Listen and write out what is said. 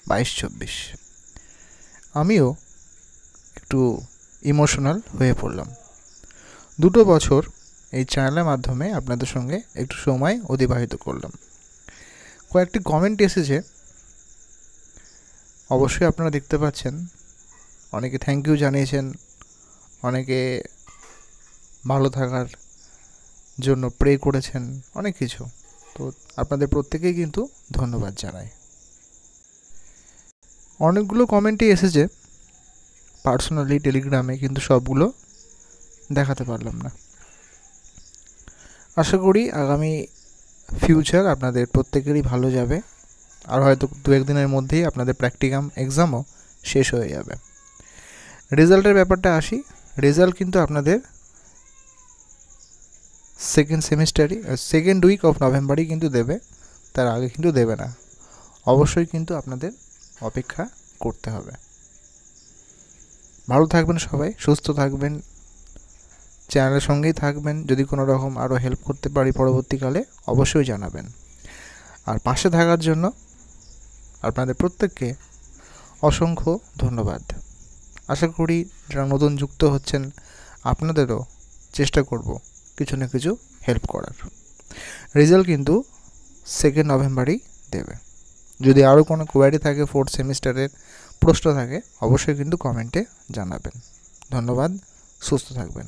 22-24। আমিও একটু ইমোশনাল হয়ে পড়লাম। 2 বছর এই চ্যানেলের মাধ্যমে আপনাদের সঙ্গে একটু সময় অতিবাহিত করলাম। কয়েকটি কমেন্ট এসেছে, অবশ্যই আপনারা দেখতে পাচ্ছেন। অনেকে থ্যাংক ইউ জানিয়েছেন, অনেকে ভালো থাকার জন্য প্রে করেছেন, অনেক কিছু। তো আপনাদের প্রত্যেকেই কিন্তু ধন্যবাদ জানাই। অনেকগুলো কমেন্টই এসেছে পার্সোনালি টেলিগ্রামে, কিন্তু সবগুলো দেখাতে পারলাম না। আশা করি আগামী ফিউচার আপনাদের প্রত্যেকেরই ভালো যাবে, আর হয়তো 2-1 দিনের মধ্যেই আপনাদের প্র্যাকটিকাম এক্সামও শেষ হয়ে যাবে। রেজাল্টের ব্যাপারটা আসি। রেজাল্ট কিন্তু আপনাদের সেকেন্ড উইক অফ নভেম্বরই কিন্তু দেবে, তার আগে কিন্তু দেবে না। অবশ্যই কিন্তু আপনাদের অপেক্ষা করতে হবে। ভালো থাকবেন সবাই, সুস্থ থাকবেন, চ্যানেলের সঙ্গেই থাকবেন। যদি কোনো রকম আরও হেল্প করতে পারি পরবর্তীকালে অবশ্যই জানাবেন। আর পাশে থাকার জন্য আপনাদের প্রত্যেককে অসংখ্য ধন্যবাদ। আশা করি যারা নতুন যুক্ত হচ্ছেন আপনাদেরও চেষ্টা করব কিছু না কিছু হেল্প করার। রেজাল্ট কিন্তু 2 নভেম্বরই দেবে। যদি আরও কোনো কোয়ারি থাকে 4th সেমিস্টারের প্রশ্ন থাকে অবশ্যই কিন্তু কমেন্টে জানাবেন। ধন্যবাদ, সুস্থ থাকবেন।